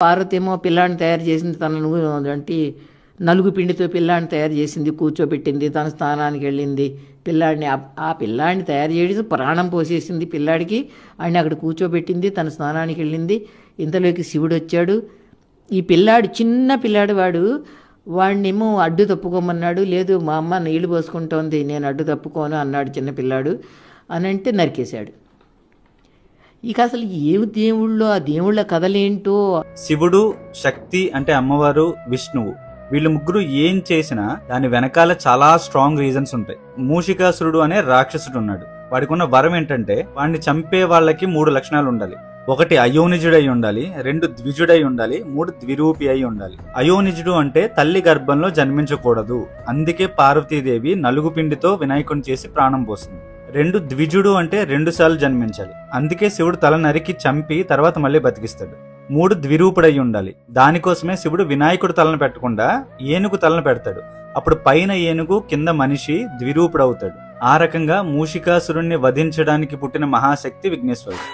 పార్వతేమో పిల్లాడిని తయారు చేసింది తనను అంటే నలుగు పిండితో పిల్లాడిని తయారు చేసింది, కూర్చోబెట్టింది, తన స్థానానికి వెళ్ళింది. పిల్లాడిని ఆ పిల్లాడిని తయారు చేసి ప్రాణం పోసేసింది పిల్లాడికి. ఆయన అక్కడ కూర్చోబెట్టింది, తన స్నానానికి వెళ్ళింది. ఇంతలోకి శివుడు వచ్చాడు. ఈ పిల్లాడు చిన్న పిల్లాడు వాడినేమో అడ్డు తప్పుకోమన్నాడు. లేదు మా అమ్మ నీళ్లు పోసుకుంటోంది, నేను అడ్డు తప్పుకోను అన్నాడు చిన్న పిల్లాడు. అని అంటే నరికేశాడు. ఇక అసలు ఏమి దేవుళ్ళు, ఆ దేవుళ్ళ కథలేంటో. శివుడు, శక్తి అంటే అమ్మవారు, విష్ణువు, వీళ్ళు ముగ్గురు ఏం చేసినా దాని వెనకాల చాలా స్ట్రాంగ్ రీజన్స్ ఉంటాయి. మూషికాసురుడు అనే రాక్షసుడు ఉన్నాడు. వాడికి ఉన్న వరం ఏంటంటే వాడిని చంపే వాళ్ళకి 3 లక్షణాలు ఉండాలి. 1 అయోనిజుడై ఉండాలి, 2 ద్విజుడై ఉండాలి, 3 ద్విరూపి అయి ఉండాలి. అయోనిజుడు అంటే తల్లి గర్భంలో జన్మించకూడదు. అందుకే పార్వతీదేవి నలుగు పిండితో వినాయకుని చేసి ప్రాణం పోసింది. 2 ద్విజుడు అంటే 2 సార్లు జన్మించాలి. అందుకే శివుడు తల నరికి చంపి తర్వాత మళ్ళీ బతికిస్తాడు. 3 ద్విరూపుడై ఉండాలి. దానికోసమే శివుడు వినాయకుడు తలను పెట్టకుండా ఏనుగు తలను పెడతాడు. అప్పుడు పైన ఏనుగు, కింద మనిషి ద్విరూపుడవుతాడు. ఆ రకంగా మూషికాసురుణ్ణి వధించడానికి పుట్టిన మహాశక్తి విఘ్నేశ్వరుడు.